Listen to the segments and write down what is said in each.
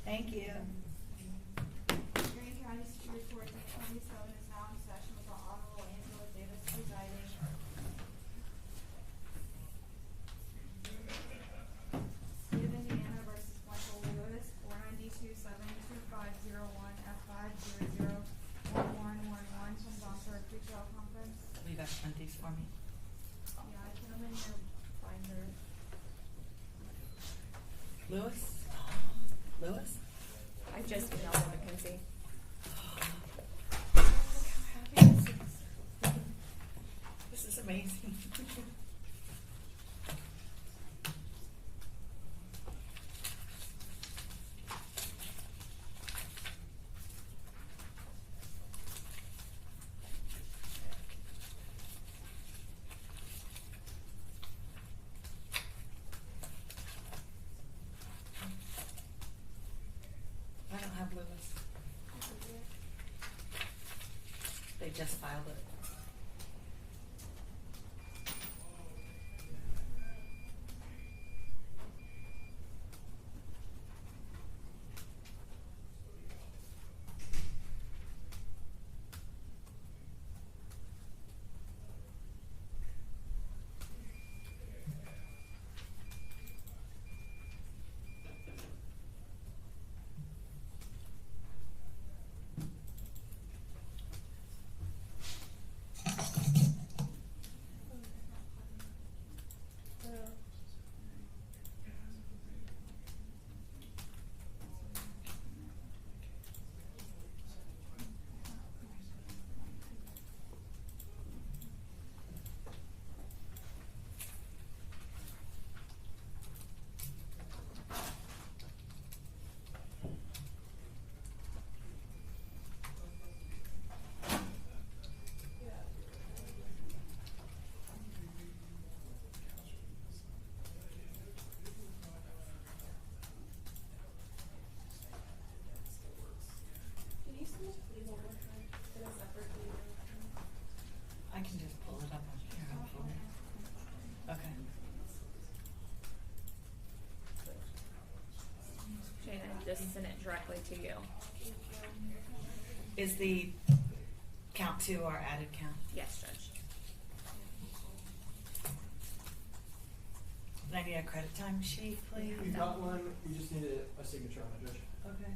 Thank you. Green County Superior Court, May 27 is now in session with the Honorable Angela Davis presiding. State of Indiana versus Michael Lewis, 492-72501 F5001111 from Boston Pretrial Conference. Will you guys print these for me? Yeah, I put them in your binder. Lewis? Lewis? I just emailed them, Mackenzie. This is amazing. I don't have Lewis. They just filed it. I can just pull it up on here, hopefully. Okay. Shane, I just sent it directly to you. Is the count two our added count? Yes, Judge. I need a credit time sheet, please. We've got one, we just need a signature on it, Judge. Okay.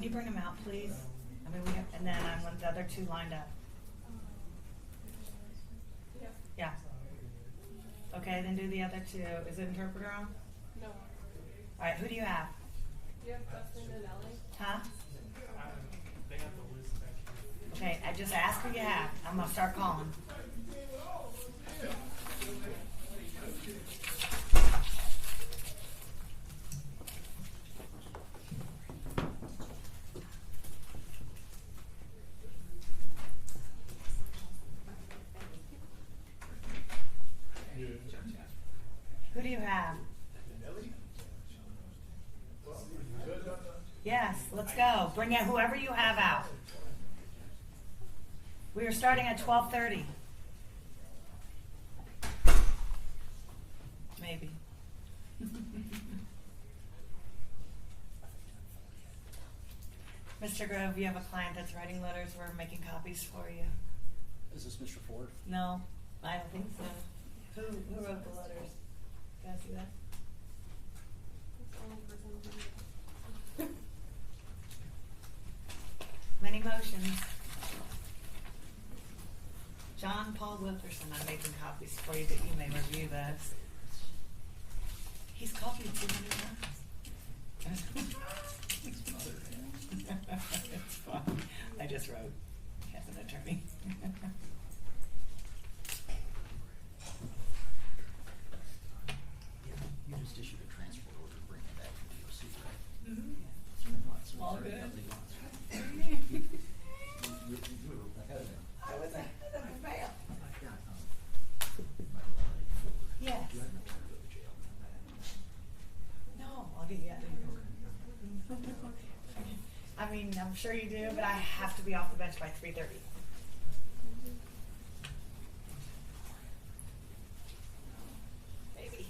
Can you bring them out, please? I mean, we have, and then I want the other two lined up. Yeah. Okay, then do the other two. Is it interpreter on? No. Alright, who do you have? You have Dustin and Ellie? Huh? They have the list back here. Okay, I just asked who you have. I'm gonna start calling. Who do you have? Yes, let's go. Bring out whoever you have out. We are starting at 12:30. Maybe. Mr. Grove, you have a client that's writing letters. We're making copies for you. Is this Mr. Ford? No, I don't think so. Who wrote the letters? Can I see that? That's the only person who. Many motions. John Paul Wilkerson, I'm making copies for you that you may review those. He's copied too many times. It's fine. I just wrote as an attorney. You just issued a transfer order bringing it back from DOC, right? Mhm. It's been months. It was All already good. ugly months. You were ahead of them. I was ahead of the mail. My lady Ford. Yes. You haven't had to go to jail on that. No, I'll get you out of here. I mean, I'm sure you do, but I have to be off the bench by 3:30. Maybe.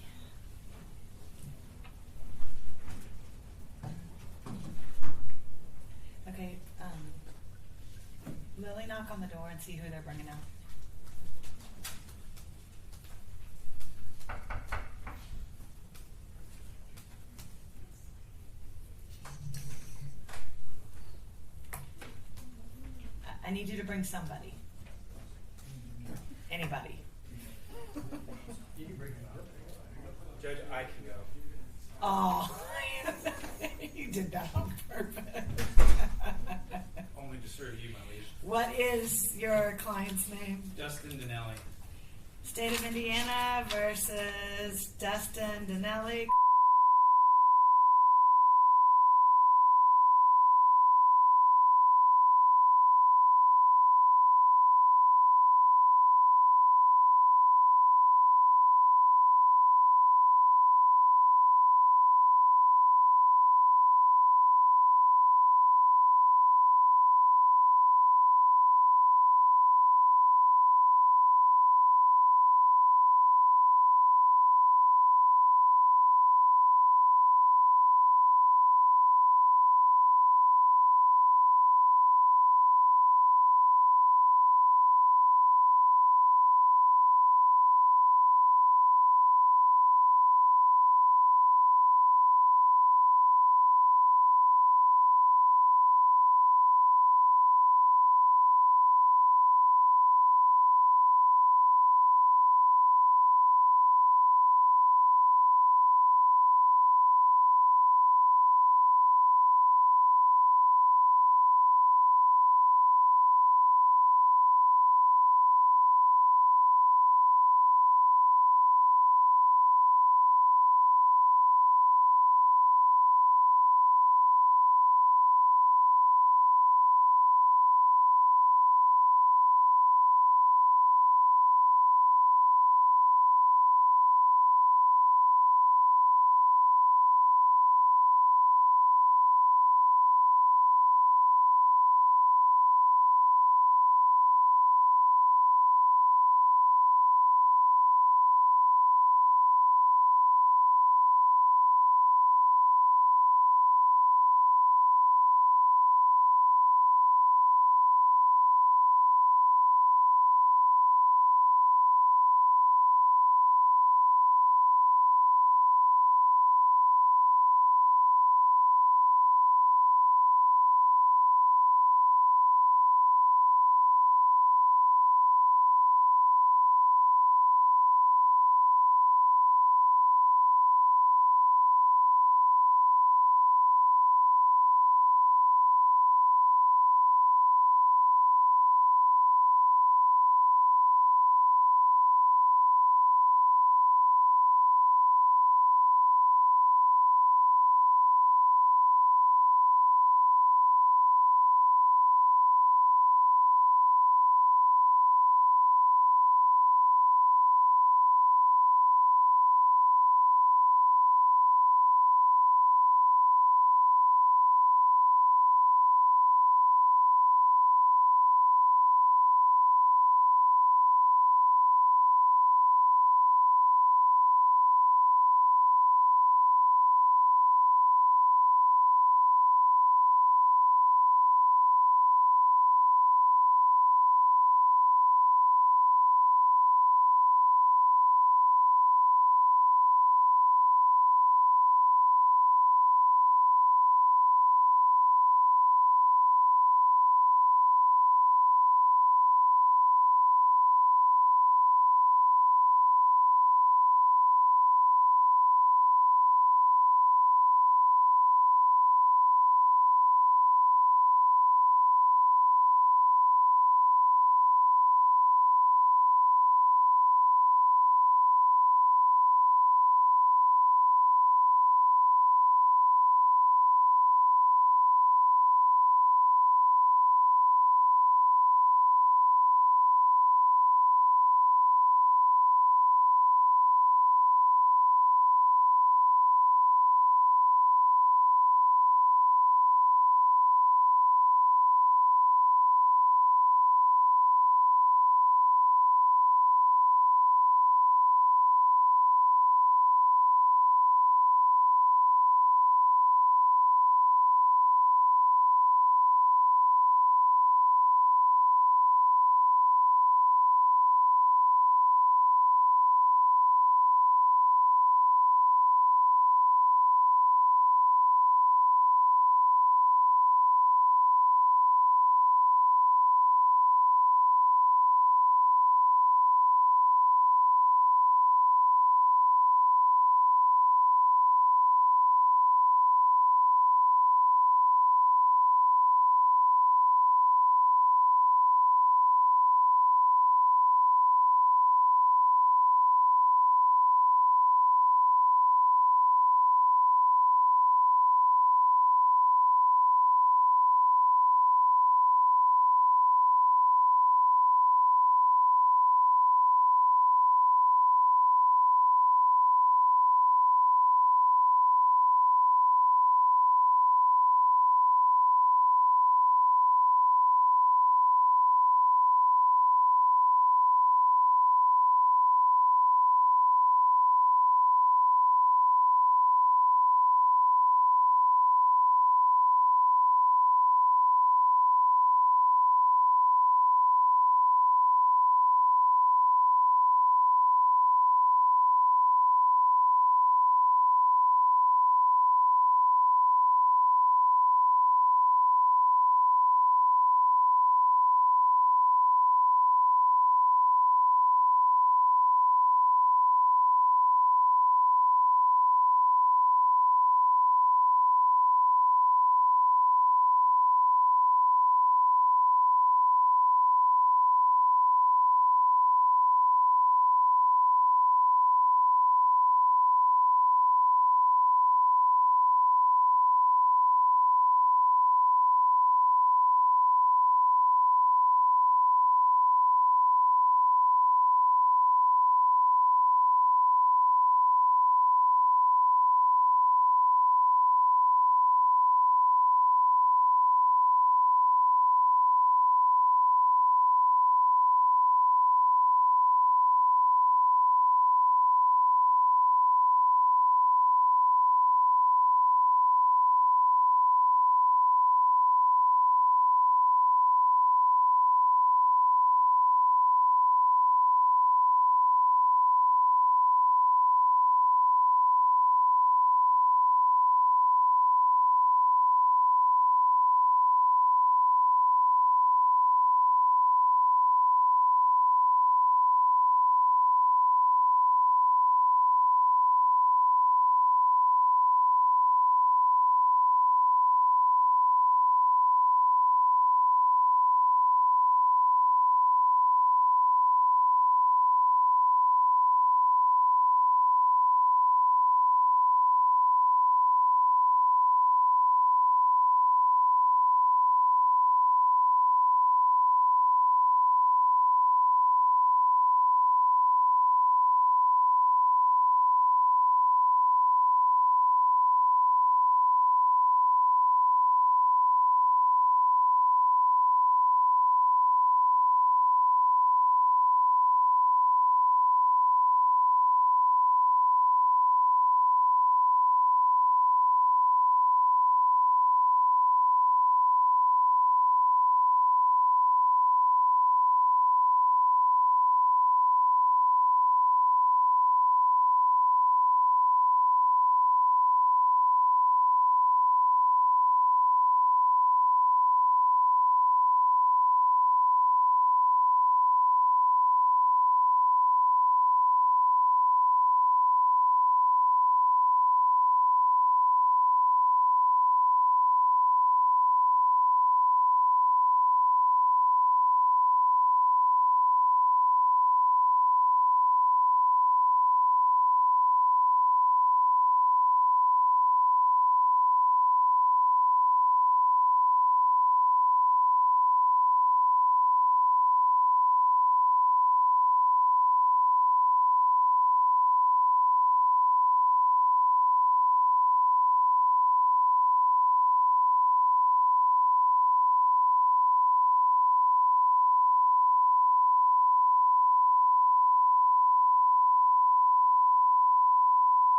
Okay, Lily, knock on the door and see who they're bringing out. I need you to bring somebody. Anybody. You can bring it up. Judge, I can go. Oh, you did that on purpose. Only to serve you, my liege. What is your client's name? Dustin Dinelli. State of Indiana versus Dustin Dinelli.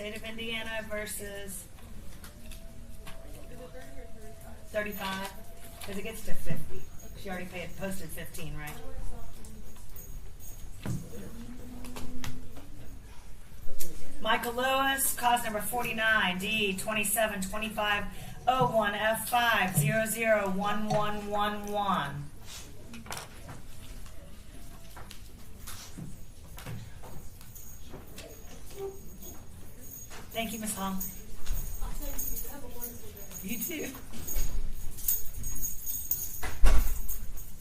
State of Indiana versus Is it 30 or 35? 35, because it gets to 50. She already posted 15, right? Michael Lewis, cause number 49, D 272501 F5 001111. Thank you, Ms. Hall. You too.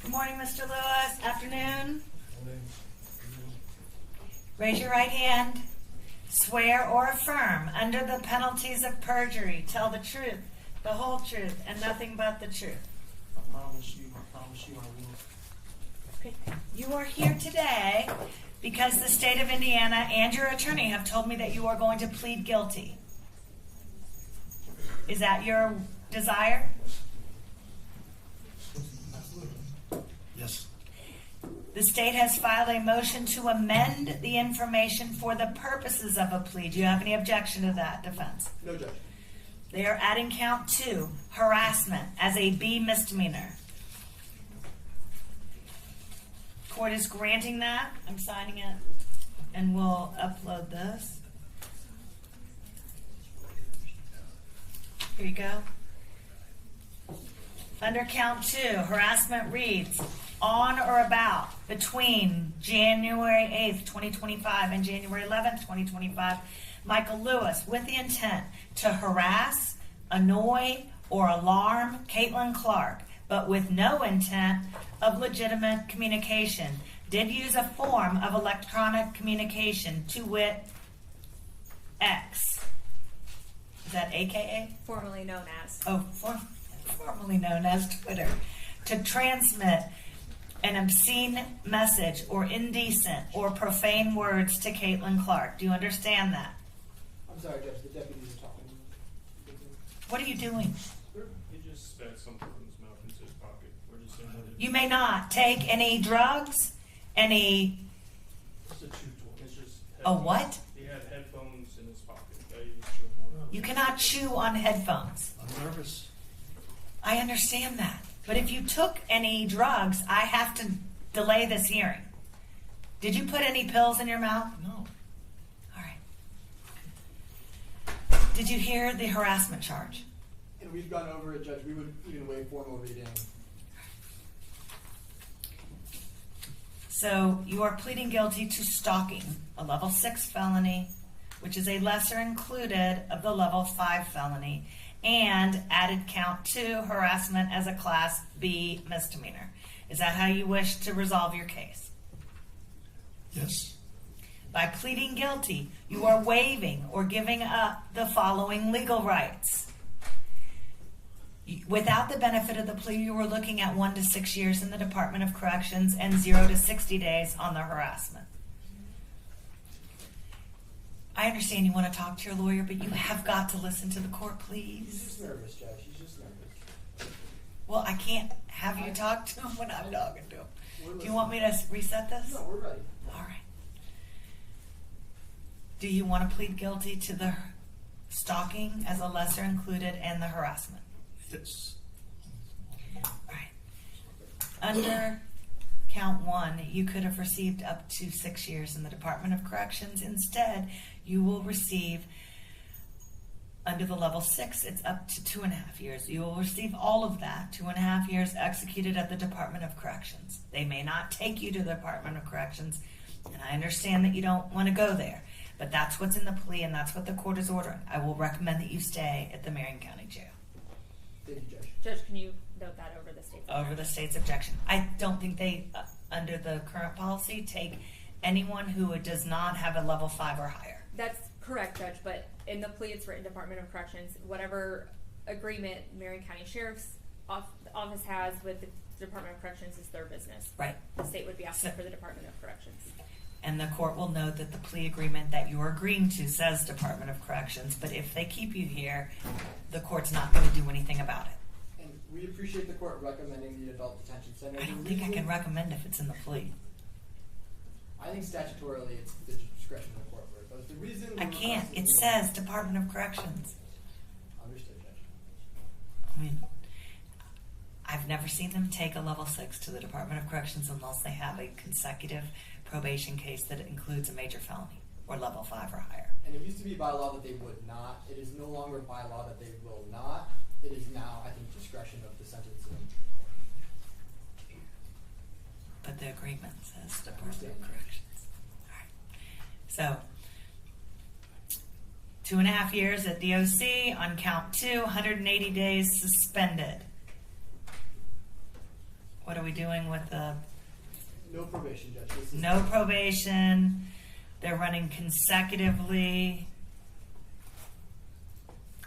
Good morning, Mr. Lewis. Afternoon. Raise your right hand. Swear or affirm under the penalties of perjury. Tell the truth, the whole truth, and nothing but the truth. I promise you, I will. Okay. You are here today because the state of Indiana and your attorney have told me that you are going to plead guilty. Is that your desire? Yes. The state has filed a motion to amend the information for the purposes of a plea. Do you have any objection to that, defense? No, Judge. They are adding count 2, harassment, as a B misdemeanor. Court is granting that. I'm signing it, and we'll upload this. Here you go. Under count 2, harassment reads, on or about between January 8th, 2025 and January 11th, 2025, Michael Lewis, with the intent to harass, annoy, or alarm Caitlin Clark, but with no intent of legitimate communication, did use a form of electronic communication, to wit, X. Is that AKA? Formerly known as. Formerly known as Twitter, to transmit an obscene message or indecent or profane words to Caitlin Clark. Do you understand that? I'm sorry, Judge, the deputies are talking. What are you doing? He just spat something from his mouth into his pocket. We're just saying that You may not take any drugs, any. it's a chew toy. It's just A headphones. what? He had headphones in his pocket that he was chewing on. You cannot chew on headphones. I'm nervous. I understand that. But if you took any drugs, I have to delay this hearing. Did you put any pills in your mouth? No. All right. Did you hear the harassment charge? And we've gone over it, Judge. We would even waive formal reading. So you are pleading guilty to stalking, a level 6 felony, which is a lesser included of the level 5 felony, and added count 2, harassment as a class B misdemeanor. Is that how you wish to resolve your case? Yes. By pleading guilty, you are waiving or giving up the following legal rights. Without the benefit of the plea, you were looking at 1 to 6 years in the Department of Corrections and 0 to 60 days on the harassment. I understand you want to talk to your lawyer, but you have got to listen to the court, He's please. just nervous, Judge. He's just nervous. Well, I can't have you talk to him when I'm talking to him. We're Do you want me to reset this? No, we're ready. All right. Do you want to plead guilty to the stalking as a lesser included and the harassment? Yes. All right. Under count 1, you could have received up to 6 years in the Department of Corrections. Instead, you will receive, under the level 6, it's up to 2.5 years. You will receive all of that, 2.5 years executed at the Department of Corrections. They may not take you to the Department of Corrections, and I understand that you don't want to go there, but that's what's in the plea and that's what the court is ordering. I will recommend that you stay at the Marion County Jail. Thank you, Judge. Judge, can you note that over the state's Over the state's objection. I don't think they, under the current policy, take anyone who does not have a level 5 or higher. That's correct, Judge, but in the plea it's written Department of Corrections. Whatever agreement Marion County Sheriff's Office has with the Department of Corrections is their business. Right. The state would be asking So- for the Department of Corrections. And the court will note that the plea agreement that you're agreeing to says Department of Corrections, but if they keep you here, the court's not going to do anything about it. And we appreciate the court recommending the adult detention center. I don't think I can recommend if it's in the plea. I think statutorily it's the discretion of the court where it But the reason I we're can't. requesting It the- says Department of Corrections. Understood, Judge. I mean, I've never seen them take a level 6 to the Department of Corrections unless they have a consecutive probation case that includes a major felony or level 5 or higher. And it used to be by law that they would not. It is no longer by law that they will not. It is now, I think, discretion of the sentencing court. But the agreement says Department of Corrections. All right. So, 2.5 years at DOC on count 2, 180 days suspended. What are we doing with the No probation, Judge. This is no probation? They're running consecutively.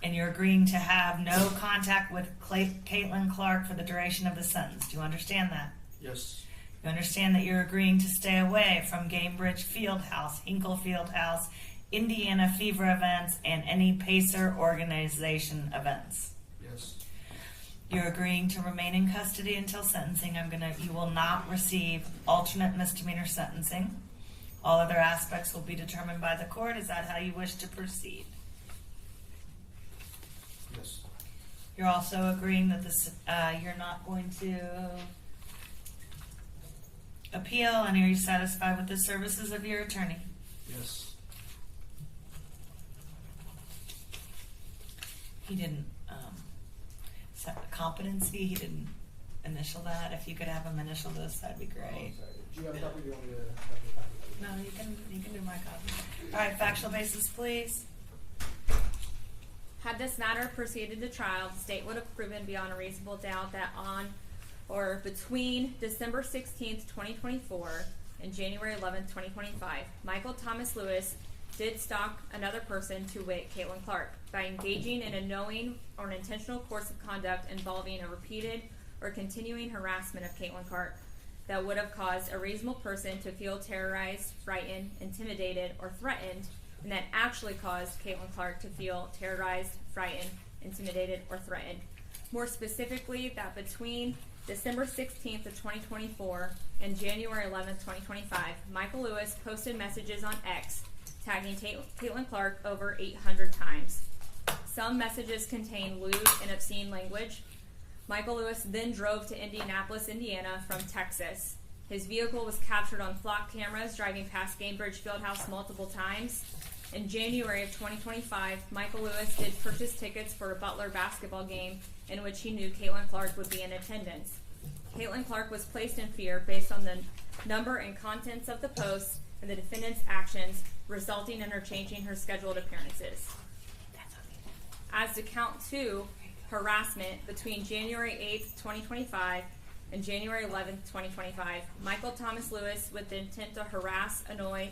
And you're agreeing to have no contact with Caitlin Clark for the duration of the sentence. Do you understand that? Yes. You understand that you're agreeing to stay away from Gamebridge Fieldhouse, Hinkle Fieldhouse, Indiana Fever events, and any Pacer organization events. Yes. You're agreeing to remain in custody until sentencing. You will not receive alternate misdemeanor sentencing. All other aspects will be determined by the court. Is that how you wish to proceed? Yes. You're also agreeing that you're not going to appeal, and are you satisfied with the services of your attorney? Yes. He didn't set the competency. He didn't initial that. If you could have him initial this, that'd be Oh, great. sorry. Do you have a copy or do you want me to have your copy? No, you can do my copy. All right, factual basis, please. Had this matter proceeded to trial, the state would have proven beyond a reasonable doubt that on or between December 16th, 2024 and January 11th, 2025, Michael Thomas Lewis did stalk another person, to wit, Caitlin Clark, by engaging in a knowing or an intentional course of conduct involving a repeated or continuing harassment of Caitlin Clark that would have caused a reasonable person to feel terrorized, frightened, intimidated, or threatened, and that actually caused Caitlin Clark to feel terrorized, frightened, intimidated, or threatened. More specifically, that between December 16th of 2024 and January 11th, 2025, Michael Lewis posted messages on X tagging Caitlin Clark over 800 times. Some messages contain lewd and obscene language. Michael Lewis then drove to Indianapolis, Indiana from Texas. His vehicle was captured on flock cameras driving past Gamebridge Fieldhouse multiple times. In January of 2025, Michael Lewis did purchase tickets for a Butler basketball game in which he knew Caitlin Clark would be in attendance. Caitlin Clark was placed in fear based on the number and contents of the posts and the defendant's actions, resulting in her changing her scheduled appearances. As to count 2, harassment, between January 8th, 2025 and January 11th, 2025, Michael Thomas Lewis, with the intent to harass, annoy,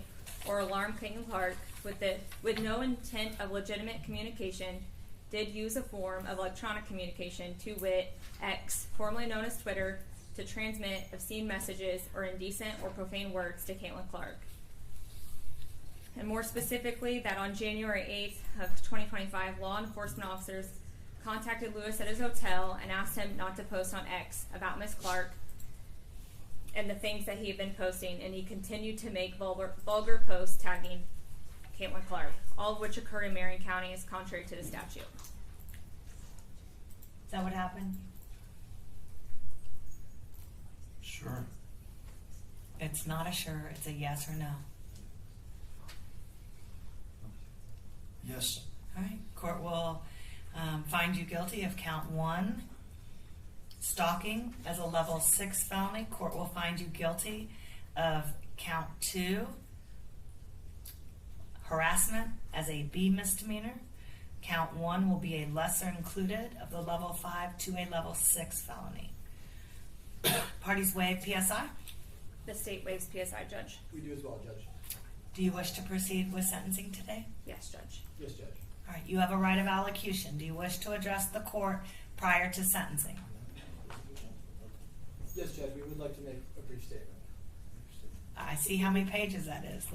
or alarm Caitlin Clark with no intent of legitimate communication, did use a form of electronic communication, to wit, X, formerly known as Twitter, to transmit obscene messages or indecent or profane words to Caitlin Clark. And more specifically, that on January 8th of 2025, law enforcement officers contacted Lewis at his hotel and asked him not to post on X about Miss Clark and the things that he had been posting, and he continued to make vulgar posts tagging Caitlin Clark, all of which occurred in Marion County as contrary to the statute. Is that what happened? Sure. It's not a sure, it's a yes or no. Yes. All right, court will find you guilty of count 1, stalking as a level 6 felony. Court will find you guilty of count 2, harassment as a B misdemeanor. Count 1 will be a lesser included of the level 5 to a level 6 felony. Parties waive PSI. The state waives PSI, Judge. We do as well, Judge. Do you wish to proceed with sentencing today? Yes, Judge. Yes, Judge. All right, you have a right of allocution. Do you wish to address the court prior to sentencing? Yes, Judge. We would like to make a brief statement. I see how many pages that is.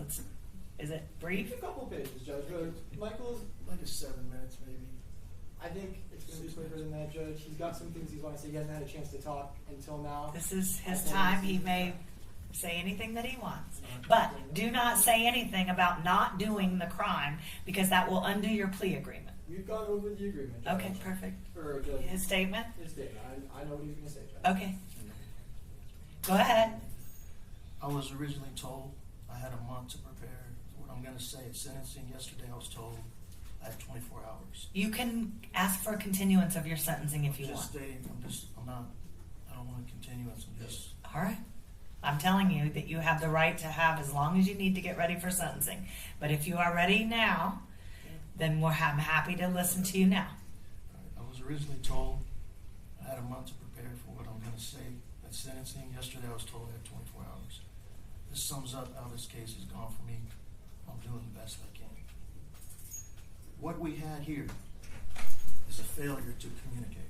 Is it brief? A couple pages, Judge. But Michael's, Like a 7 minutes, maybe. I think it's going to be quicker than that, Judge. He's got some things he's want to say. He hasn't had a chance to talk until now. This is his time. He may say anything that he wants. But do not say anything about not doing the crime, because that will undo your plea agreement. We've gone over the agreement. Judge. Okay, perfect. Or Judge, His statement? his statement. I know what he's gonna say, Judge. Okay. Go ahead. I was originally told I had a month to prepare for what I'm going to say at sentencing. Yesterday I was told I had 24 hours. You can ask for a continuance of your sentencing if you I'm want. just stating, I don't want a continuance. I'm just, All right. I'm telling you that you have the right to have as long as you need to get ready for sentencing. But if you are ready now, then I'm happy to listen to you now. I was originally told I had a month to prepare for what I'm going to say at sentencing. Yesterday I was told I had 24 hours. This sums up how this case has gone for me. I'm doing the best I can. What we had here is a failure to communicate.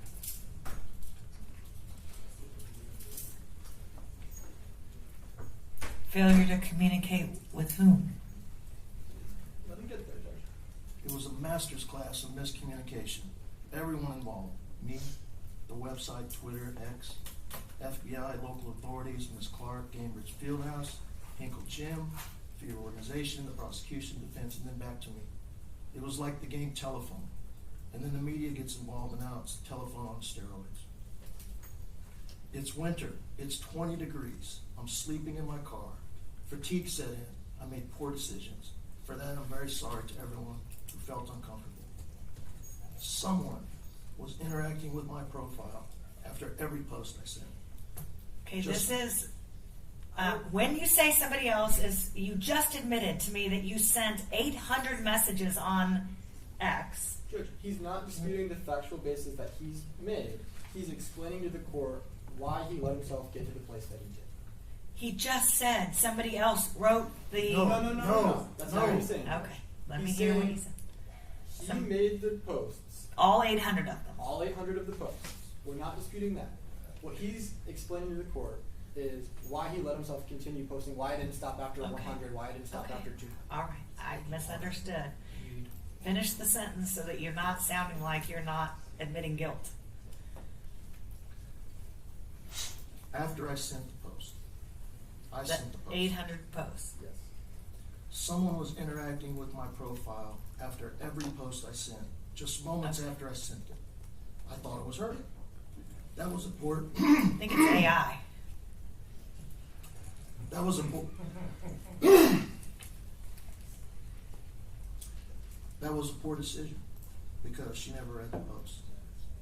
Failure to communicate with whom? Let me get there, Judge. It was a master's class in miscommunication. Everyone involved, me, the website, Twitter, X, FBI, local authorities, Ms. Clark, Cambridge Fieldhouse, Hinkle Jim, for your organization, the prosecution, defense, and then back to me. It was like the game telephone. And then the media gets involved, and now it's telephone on steroids. It's winter. It's 20 degrees. I'm sleeping in my car. Fatigue set in. I made poor decisions. For that, I'm very sorry to everyone who felt uncomfortable. Someone was interacting with my profile after every post I sent. Okay, Just- this is when you say somebody else is. You just admitted to me that you sent 800 messages on X. Judge, he's not disputing the factual basis that he's made. He's explaining to the court why he let himself get to the place that he did. He just said somebody else wrote the. No. That's not what he's saying. Okay, let me He's hear what saying he said. He Some- made the posts, All 800 of them. all 800 of the posts. We're not disputing that. What he's explaining to the court is why he let himself continue posting, why I didn't stop after Okay. 100, why I didn't stop Okay. after 200. All right, I misunderstood. Finish the sentence so that you're not sounding like you're not admitting guilt. After I sent the post, I That sent the post. 800 posts. Yes. Someone was interacting with my profile after every post I sent, just moments Okay. after I sent it. I thought it was her. That was a poor. I think it's AI. That was a poor. That was a poor decision because she never read the post.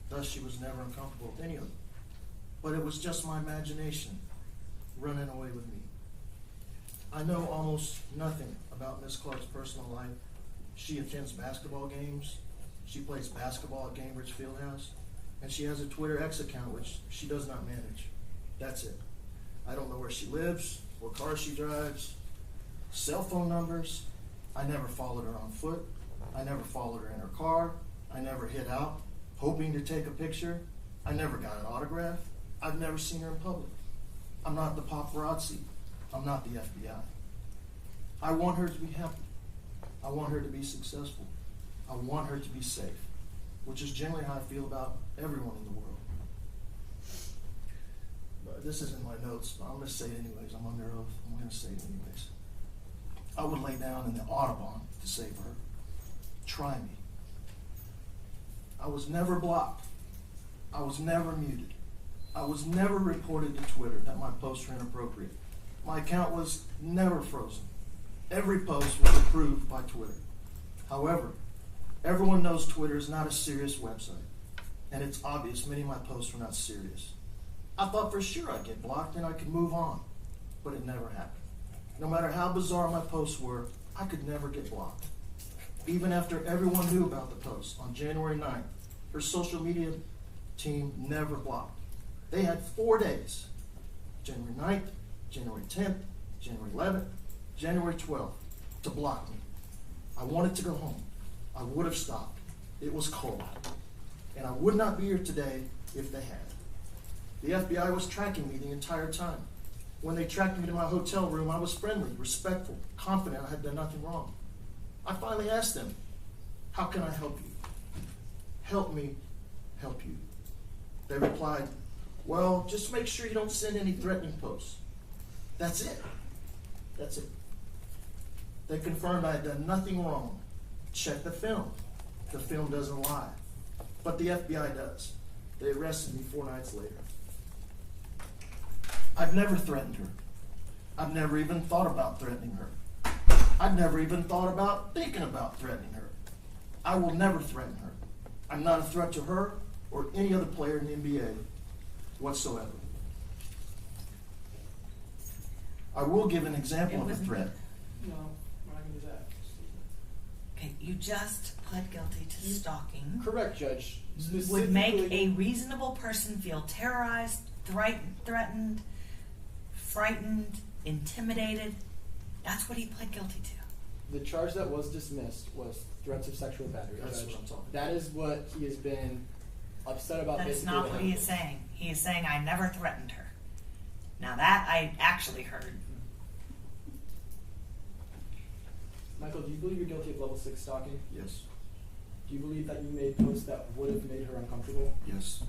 Thus, she was never uncomfortable with any of them. But it was just my imagination running away with me. I know almost nothing about Miss Clark's personal life. She attends basketball games. She plays basketball at Cambridge Fieldhouse. And she has a Twitter X account, which she does not manage. That's it. I don't know where she lives, what car she drives, cell phone numbers. I never followed her on foot. I never followed her in her car. I never hid out, hoping to take a picture. I never got an autograph. I've never seen her in public. I'm not the paparazzi. I'm not the FBI. I want her to be happy. I want her to be successful. I want her to be safe, which is generally how I feel about everyone in the world. But this isn't my notes, but I'm going to say it anyways. I'm under oath. I'm going to say it anyways. I would lay down in the Audubon to save her. Try me. I was never blocked. I was never muted. I was never reported to Twitter that my posts were inappropriate. My account was never frozen. Every post was approved by Twitter. However, everyone knows Twitter is not a serious website, and it's obvious many of my posts were not serious. I thought for sure I'd get blocked and I could move on, but it never happened. No matter how bizarre my posts were, I could never get blocked. Even after everyone knew about the post on January 9th, her social media team never blocked. They had 4 days, January 9th, January 10th, January 11th, January 12th, to block me. I wanted to go home. I would have stopped. It was cold. And I would not be here today if they had. The FBI was tracking me the entire time. When they tracked me to my hotel room, I was friendly, respectful, confident I had done nothing wrong. I finally asked them, how can I help you? Help me help you. They replied, well, just make sure you don't send any threatening posts. That's it. That's it. They confirmed I had done nothing wrong. Check the film. The film doesn't lie. But the FBI does. They arrested me 4 nights later. I've never threatened her. I've never even thought about threatening her. I've never even thought about thinking about threatening her. I will never threaten her. I'm not a threat to her or any other player in the NBA whatsoever. I will give an example of a threat. No, we're not gonna do that. Okay, you just pled guilty to stalking. Correct, Judge. Would make a Specifically- reasonable person feel terrorized, threatened, frightened, intimidated. That's what he pled guilty to. The charge that was dismissed was threats of sexual battery. That's Judge. what I'm talking about. That is what he has been upset about. That is basically not with what him. he is saying. He is saying, I never threatened her. Now that I actually heard. Michael, do you believe you're guilty of level 6 stalking? Yes. Do you believe that you made posts that would have made her uncomfortable? Yes.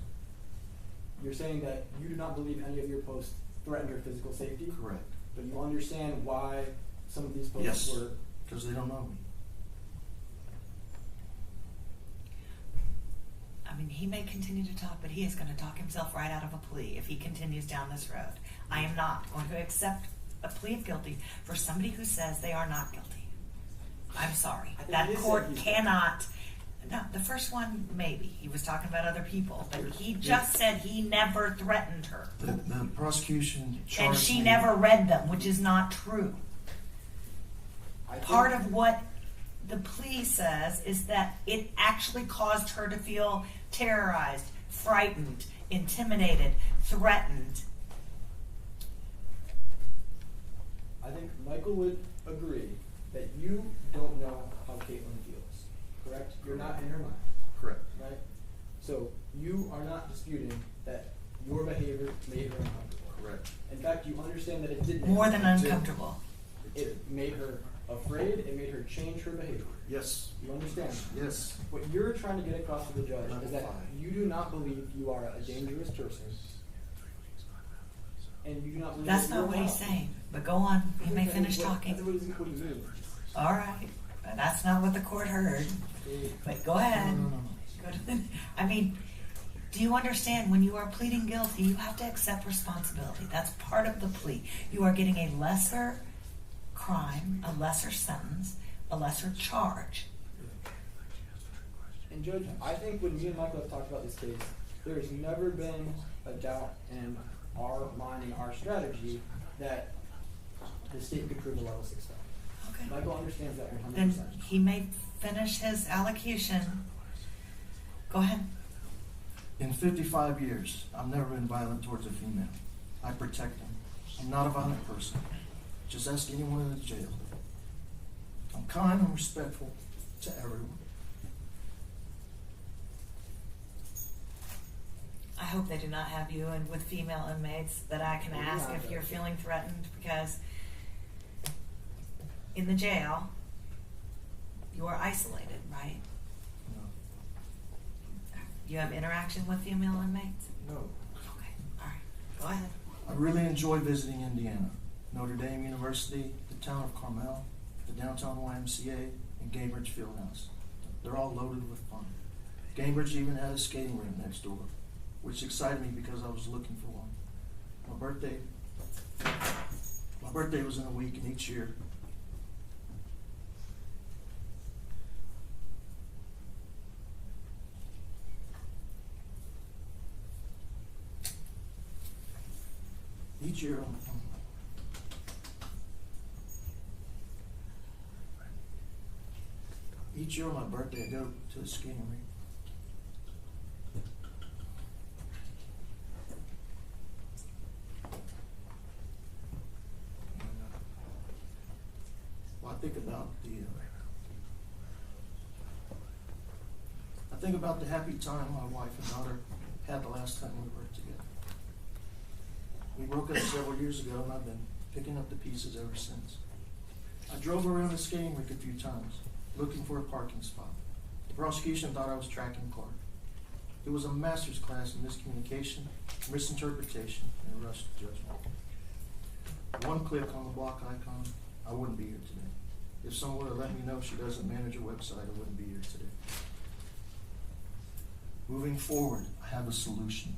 You're saying that you do not believe any of your posts threatened her physical safety, Correct. but you understand why some of these posts Yes. were. Because they don't know me. I mean, he may continue to talk, but he is going to talk himself right out of a plea if he continues down this road. I am not going to accept a plea of guilty for somebody who says they are not guilty. I'm sorry. I think That he is court saying he's cannot. No, the first one, maybe. He was talking about other people, but he just said he never threatened her. The prosecution charged And she me. never read them, which is not true. I think- Part of what the plea says is that it actually caused her to feel terrorized, frightened, intimidated, threatened. I think Michael would agree that you don't know how Caitlin feels, correct? You're not in her mind, Correct. right? So you are not disputing that your behavior made her uncomfortable. Correct. In fact, you understand that it did make More her than uncomfortable. uncomfortable. It made her afraid. It made her change her behavior. Yes. You understand? Yes. What you're trying to get across to the judge Level is that 5. you do not believe you are a dangerous person, and you do not believe That's that you're not what he's wrong. saying. But go on. You may Okay, finish what- talking. What do you mean? All right. But that's not what the court heard. But go ahead. No. Go to I mean, do you understand when you are pleading guilty, you have to accept responsibility. That's part of the plea. You are getting a lesser crime, a lesser sentence, a lesser charge. And Judge, I think when me and Michael have talked about this case, there has never been a doubt in our mind and our strategy that the state could prove a level 6 felony. Okay. Michael understands that 100%. Then he may finish his allocution. Go ahead. In 55 years, I've never been violent towards a female. I protect them. I'm not a violent person. Just ask anyone in the jail. I'm kind and respectful to everyone. I hope they do not have you and with female inmates that I can We do ask not, if you're Judge. feeling threatened, because in the jail, you are isolated, right? No. You have interaction with female inmates? No. Okay, all right, go ahead. I really enjoy visiting Indiana. Notre Dame University, the town of Carmel, the downtown YMCA, and Cambridge Fieldhouse. They're all loaded with fun. Cambridge even had a skating rink next door, which excited me because I was looking for one. My birthday was in a week, and each year each year on my birthday I go to the skating rink. Well, I think about the happy time my wife and daughter had the last time we worked together. We broke up several years ago, and I've been picking up the pieces ever since. I drove around the skating rink a few times, looking for a parking spot. The prosecution thought I was tracking Clark. It was a master's class in miscommunication, misinterpretation, and rushed judgment. one click on the block icon, I wouldn't be here today. If someone would have let me know she doesn't manage a website, I wouldn't be here today. Moving forward, I have a solution.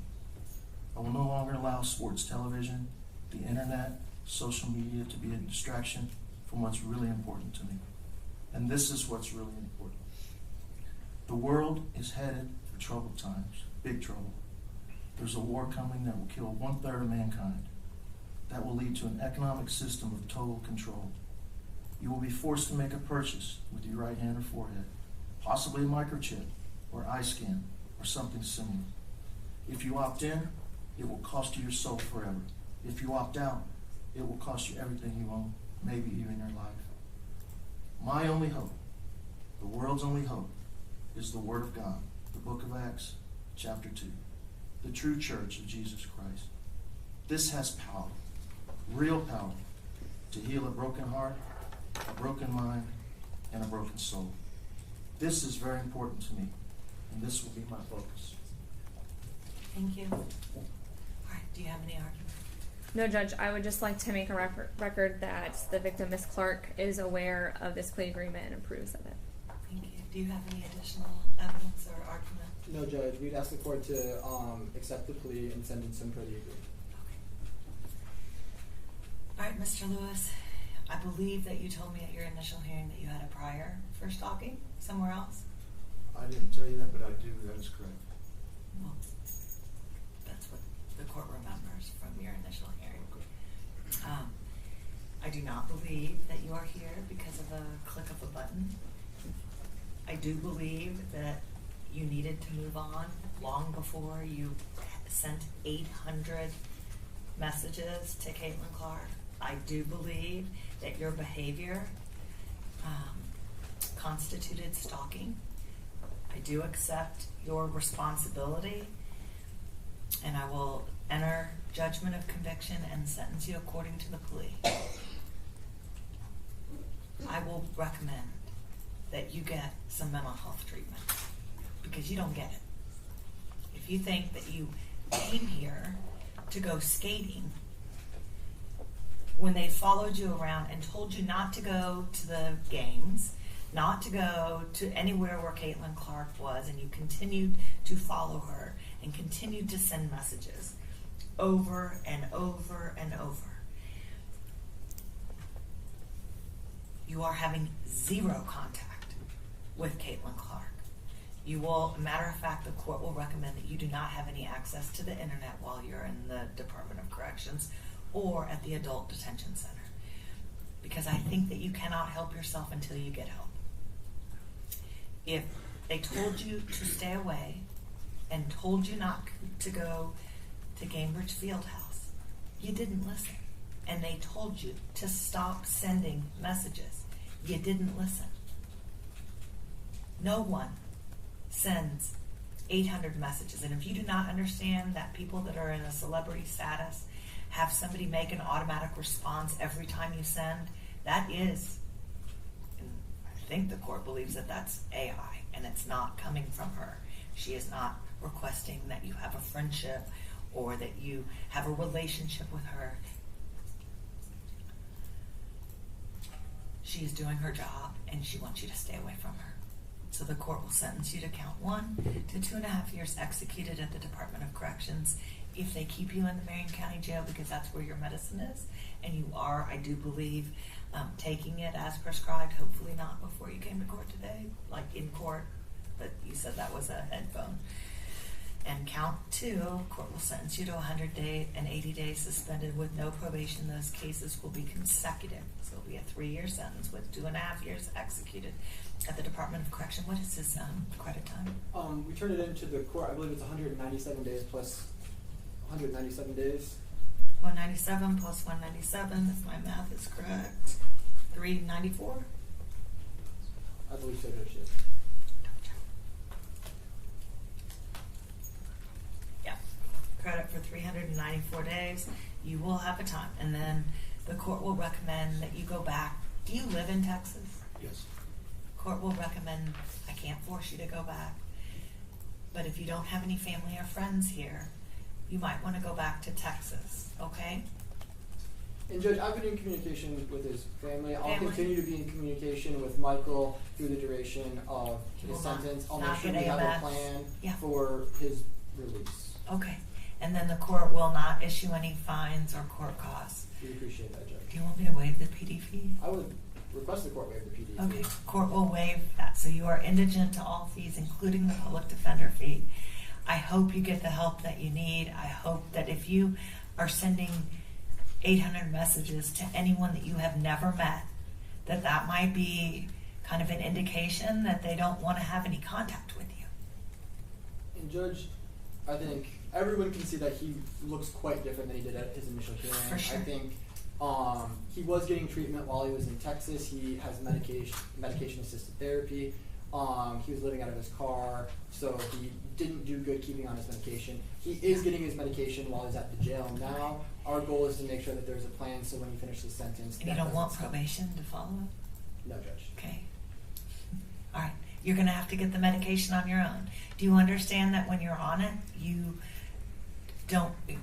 I will no longer allow sports television, the internet, social media to be a distraction from what's really important to me. And this is what's really important. The world is headed for troubled times, big trouble. There's a war coming that will kill 1/3 of mankind. That will lead to an economic system of total control. You will be forced to make a purchase with your right hand or forehead, possibly a microchip or eye scan or something similar. If you opt in, it will cost you your soul forever. If you opt out, it will cost you everything you own, maybe even your life. My only hope, the world's only hope, is the Word of God, the book of Acts, chapter 2, the true church of Jesus Christ. This has power, real power, to heal a broken heart, a broken mind, and a broken soul. This is very important to me, and this will be my focus. Thank you. All right, do you have any argument? No, Judge, I would just like to make a record that the victim, Ms. Clark, is aware of this plea agreement and approves of it. Thank you. Do you have any additional evidence or argument? No, Judge, we'd ask the court to accept the plea and sentence him per the agreement. All right, Mr. Lewis, I believe that you told me at your initial hearing that you had a prior for stalking somewhere else. I didn't tell you that, but I do. That is correct. Well, that's what the court remembers from your initial hearing. I do not believe that you are here because of a click of a button. I do believe that you needed to move on long before you sent 800 messages to Caitlin Clark. I do believe that your behavior constituted stalking. I do accept your responsibility, and I will enter judgment of conviction and sentence you according to the plea. I will recommend that you get some mental health treatment because you don't get it. If you think that you came here to go skating when they followed you around and told you not to go to the games, not to go to anywhere where Caitlin Clark was, and you continued to follow her and continued to send messages over and over and over, you are having zero contact with Caitlin Clark. You will, matter of fact, the court will recommend that you do not have any access to the internet while you're in the Department of Corrections or at the Adult Detention Center, because I think that you cannot help yourself until you get help. If they told you to stay away and told you not to go to Cambridge Fieldhouse, you didn't listen. And they told you to stop sending messages, you didn't listen. No one sends 800 messages. And if you do not understand that people that are in a celebrity status have somebody make an automatic response every time you send, that is, and I think the court believes that that's AI, and it's not coming from her. She is not requesting that you have a friendship or that you have a relationship with her. She is doing her job, and she wants you to stay away from her. So the court will sentence you to count 1 to 2.5 years executed at the Department of Corrections if they keep you in the Marion County Jail, because that's where your medicine is, and you are, I do believe, taking it as prescribed. Hopefully not before you came to court today, like in court, but you said that was a headphone. And count 2, court will sentence you to 180 days suspended with no probation. Those cases will be consecutive. So it'll be a 3-year sentence with 2.5 years executed at the Department of Correction. What is his credit time? We turned it into the court. I believe it's 197 days plus 197 days. 197 plus 197, if my math is correct. 394? I believe so, Judge. Yes. Yeah. Credit for 394 days. You will have a time. And then the court will recommend that you go back. Do you live in Texas? Yes. Court will recommend, I can't force you to go back, but if you don't have any family or friends here, you might want to go back to Texas, okay? And Judge, I've been in communication with his family. I'll Family. continue to be in communication with Michael through the duration of Will his not- sentence. I'll not make sure get we have a AMS. plan Yeah. for his release. Okay. And then the court will not issue any fines or court costs. We appreciate that, Judge. Do you want me to waive the PD fee? I would request the court waive the PD. Okay, court will waive that, so you are indigent to all fees, including the public defender fee. I hope you get the help that you need. I hope that if you are sending 800 messages to anyone that you have never met, that might be kind of an indication that they don't want to have any contact with you. And Judge, I think everyone can see that he looks quite different than he did at his initial hearing. For sure. I think he was getting treatment while he was in Texas. He has medication assisted therapy. He was living out of his car, so he didn't do good keeping on his medication. He is getting his medication while he's at the jail now. Our goal is to make sure that there's a plan so when he finishes his sentence, And you that don't doesn't want stop. probation to follow? No, Judge. Okay. All right. You're going to have to get the medication on your own. Do you understand that when you're on it, you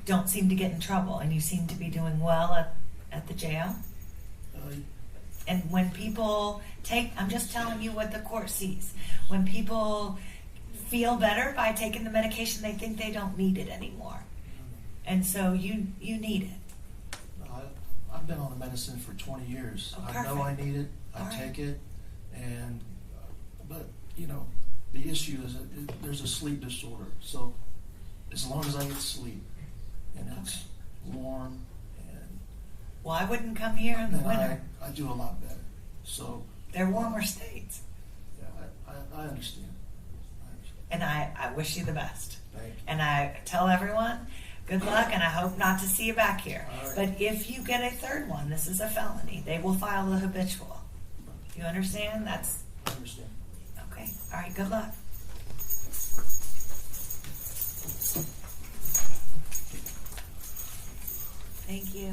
don't seem to get in trouble, and you seem to be doing well at the jail? And when people I'm just telling you what the court sees. When people feel better by taking the medication, they think they don't need it anymore. And so you need it. I've been on the medicine for 20 years. Oh, I know I perfect. need it. I All right. take it, and but you know, the issue is that there's a sleep disorder. So as long as I get sleep and it's warm, and Well, I wouldn't come here in the then winter. I do a lot better. So They're warmer states. yeah, I understand. And I wish you the best. Thank you. And I tell everyone, good luck, and I hope not to see you back here. All right. But if you get a third one, this is a felony. They will file the habitual. You understand? That's I understand. okay. All right, good luck. Thank you.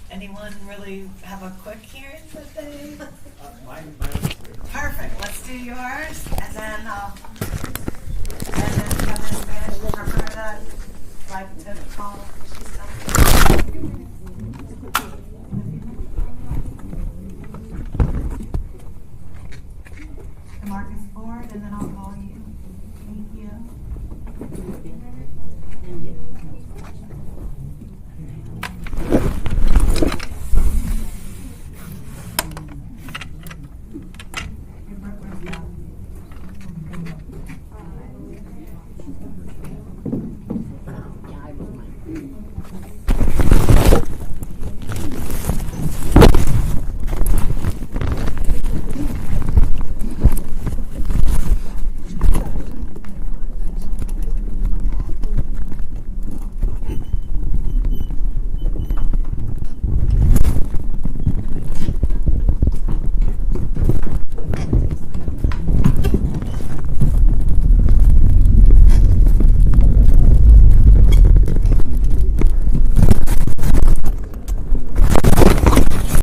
Anyone really have a quick hearing that they? Perfect. Let's do yours, and then have an Spanish interpreter that like to call.